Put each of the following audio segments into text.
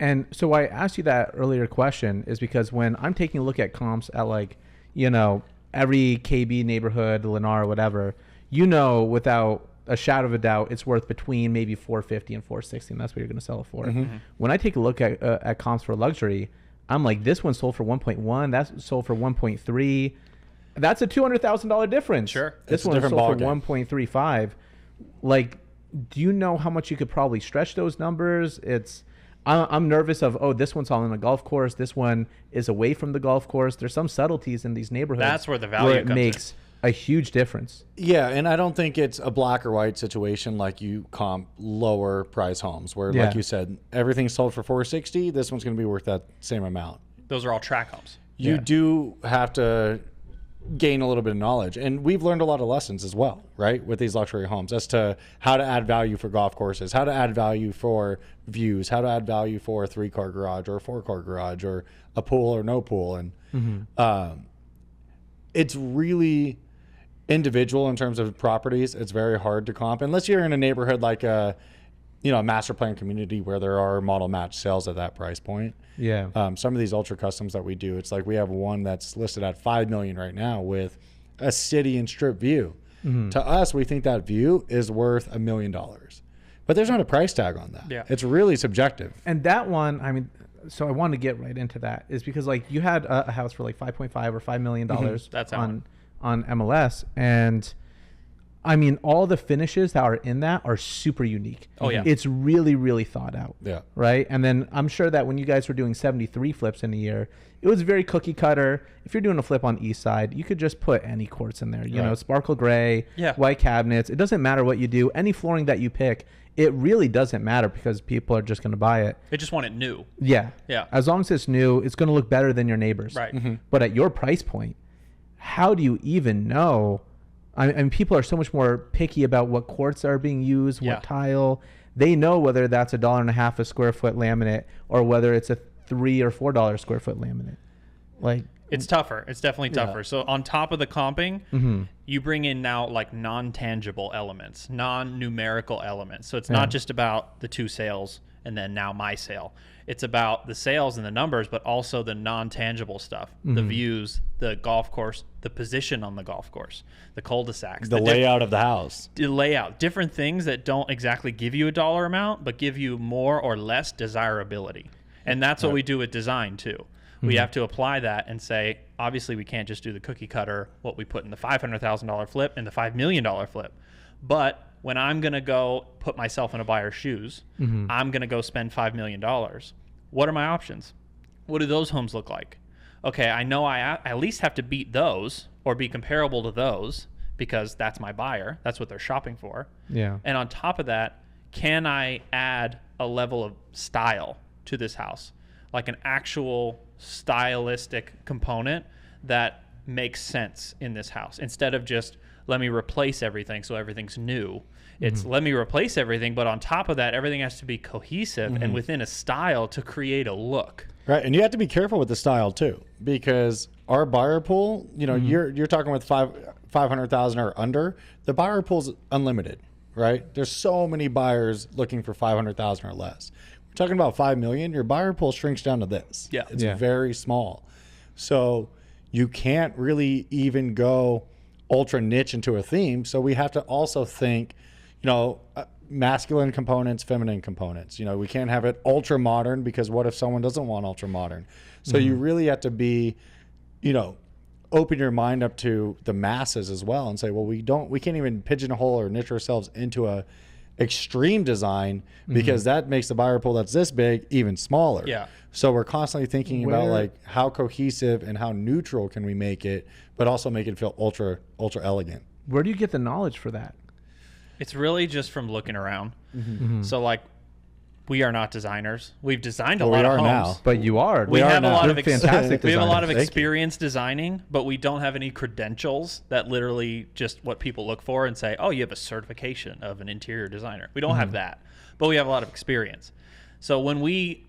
And so I asked you that earlier question is because when I'm taking a look at comps at like, every KB neighborhood, Lennar, whatever, without a shadow of a doubt, it's worth between maybe 450 and 460, and that's what you're going to sell it for. When I take a look at comps for luxury, I'm like, this one sold for 1.1, that's sold for 1.3. That's a $200,000 difference. Sure. This one sold for 1.35. Like, do you know how much you could probably stretch those numbers? I'm nervous of, this one's all in a golf course. This one is away from the golf course. There's some subtleties in these neighborhoods. That's where the value comes in. Makes a huge difference. Yeah, and I don't think it's a black or white situation like you comp lower price homes where, like you said, everything's sold for 460. This one's going to be worth that same amount. Those are all track homes. You do have to gain a little bit of knowledge, and we've learned a lot of lessons as well, right, with these luxury homes as to how to add value for golf courses, how to add value for views, how to add value for a 3-car garage or a 4-car garage or a pool or no pool. And it's really individual in terms of properties. It's very hard to comp unless you're in a neighborhood like a master plan community where there are model match sales at that price point. Some of these ultra customs that we do, it's like we have one that's listed at $5 million right now with a city and strip view. To us, we think that view is worth $1 million, but there's not a price tag on that. It's really subjective. And that one, I mean, so I want to get right into that is because like you had a house for like 5.5 or $5 million That's on MLS, and I mean, all the finishes that are in that are super unique. Oh, yeah. It's really, really thought out. Yeah. Right? And then I'm sure that when you guys were doing 73 flips in a year, it was very cookie cutter. If you're doing a flip on the east side, you could just put any quartz in there. You know, sparkle gray, white cabinets. It doesn't matter what you do. Any flooring that you pick, it really doesn't matter because people are just going to buy it. They just want it new. Yeah. Yeah. As long as it's new, it's going to look better than your neighbors. Right. But at your price point, how do you even know? I mean, people are so much more picky about what quartz are being used, what tile. They know whether that's $1.50 a square foot laminate or whether it's a $3 or $4 square foot laminate. Like, it's tougher. It's definitely tougher. So on top of the comping, you bring in now like non-tangible elements, non-numerical elements. So it's not just about the 2 sales and then now my sale. It's about the sales and the numbers, but also the non-tangible stuff, the views, the golf course, the position on the golf course, the cul-de-sacs, the layout of the house, the layout, different things that don't exactly give you a dollar amount, but give you more or less desirability. And that's what we do with design too. We have to apply that and say, obviously we can't just do the cookie cutter, what we put in the $500,000 flip and the $5 million flip. But when I'm going to go put myself in a buyer's shoes, I'm going to go spend $5 million. What are my options? What do those homes look like? Okay, I know I at least have to beat those or be comparable to those because that's my buyer. That's what they're shopping for. yeah. And on top of that, can I add a level of style to this house? Like an actual stylistic component that makes sense in this house instead of just let me replace everything so everything's new. It's let me replace everything, but on top of that, everything has to be cohesive and within a style to create a look. Right, and you have to be careful with the style too, because our buyer pool, you're talking with 500,000 or under. The buyer pool's unlimited, right? There's so many buyers looking for 500,000 or less. We're talking about 5 million. Your buyer pool shrinks down to this. Yeah, it's very small, so you can't really even go ultra niche into a theme. So we have to also think, masculine components, feminine components. We can't have it ultra modern because what if someone doesn't want ultra modern? So you really have to be, open your mind up to the masses as well and say, well, we can't even pigeonhole or niche ourselves into a extreme design because that makes the buyer pool that's this big even smaller. Yeah. So we're constantly thinking about like how cohesive and how neutral can we make it, but also make it feel ultra elegant. Where do you get the knowledge for that? It's really just from looking around. So like, we are not designers. We've designed a lot of homes. Now. But you are. We have a lot of fantastic. We have a lot of Thank you. experience designing, but we don't have any credentials that literally just what people look for and say, oh, you have a certification of an interior designer. We don't have that, but we have a lot of experience. So when we,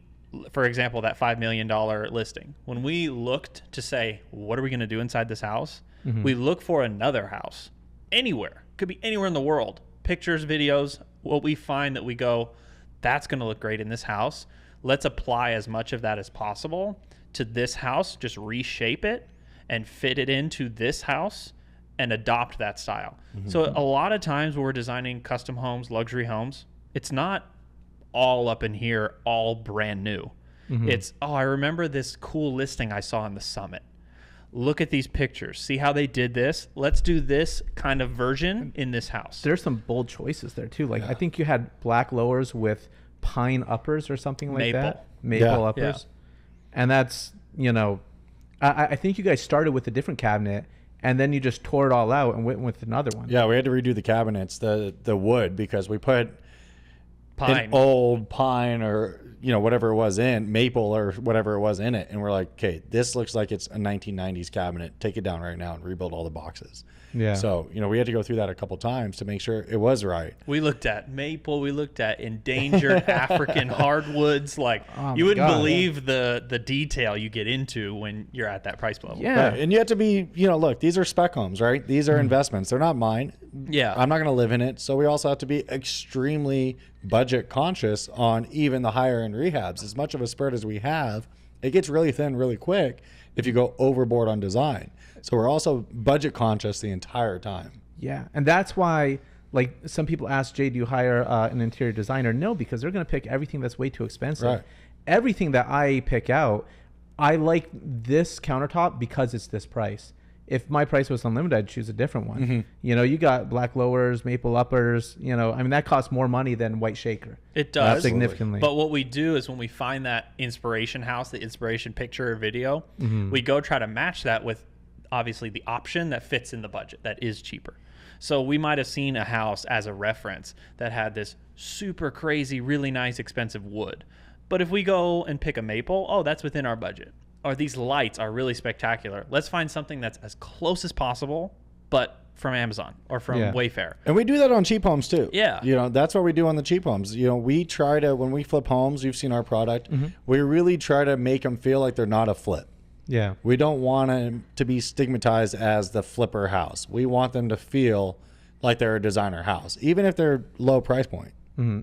for example, that $5 million listing, when we looked to say, what are we going to do inside this house? We look for another house anywhere. Could be anywhere in the world. Pictures, videos, what we find that we go, that's going to look great in this house. Let's apply as much of that as possible to this house, just reshape it and fit it into this house and adopt that style. So a lot of times when we're designing custom homes, luxury homes, it's not all up in here, all brand new. It's, oh, I remember this cool listing I saw on the Summit. Look at these pictures. See how they did this? Let's do this kind of version in this house. There's some bold choices there too. Like I think you had black lowers with pine uppers or something like that. Maple uppers. And that's, you know, I think you guys started with a different cabinet and then you just tore it all out and went with another one. Yeah, we had to redo the cabinets, the wood, because we put Pine. an old pine or, you know, whatever it was in, maple or whatever it was in it. And we're like, okay, this looks like it's a 1990s cabinet. Take it down right now and rebuild all the boxes. Yeah. So, you know, we had to go through that a couple times to make sure it was right. We looked at maple. We looked at endangered African hardwoods. Like, Oh you my wouldn't God. believe the detail you get into when you're at that price level. Yeah. Right. And you have to be, you know, look, these are spec homes, right? These are investments. They're not mine. Yeah. I'm not going to live in it. So we also have to be extremely budget conscious on even the higher end rehabs. As much of a spurt as we have, it gets really thin really quick if you go overboard on design. So we're also budget conscious the entire time. Yeah, and that's why, like, some people ask, Jay, do you hire an interior designer? No, because they're going to pick everything that's way too expensive. Right. Everything that I pick out, I like this countertop because it's this price. If my price was unlimited, I'd choose a different one. You know, you got black lowers, maple uppers, you know, I mean, that costs more money than white shaker. It does. Significantly. But what we do is when we find that inspiration house, the inspiration picture or video, we go try to match that with obviously the option that fits in the budget that is cheaper. So we might have seen a house as a reference that had this super crazy, really nice, expensive wood. But if we go and pick a maple, oh, that's within our budget. Or these lights are really spectacular. Let's find something that's as close as possible, but from Amazon or from Wayfair. And we do that on cheap homes too. Yeah. You know, that's what we do on the cheap homes. You know, we try to, when we flip homes, you've seen our product, we really try to make them feel like they're not a flip. Yeah. We don't want them to be stigmatized as the flipper house. We want them to feel like they're a designer house, even if they're low price point.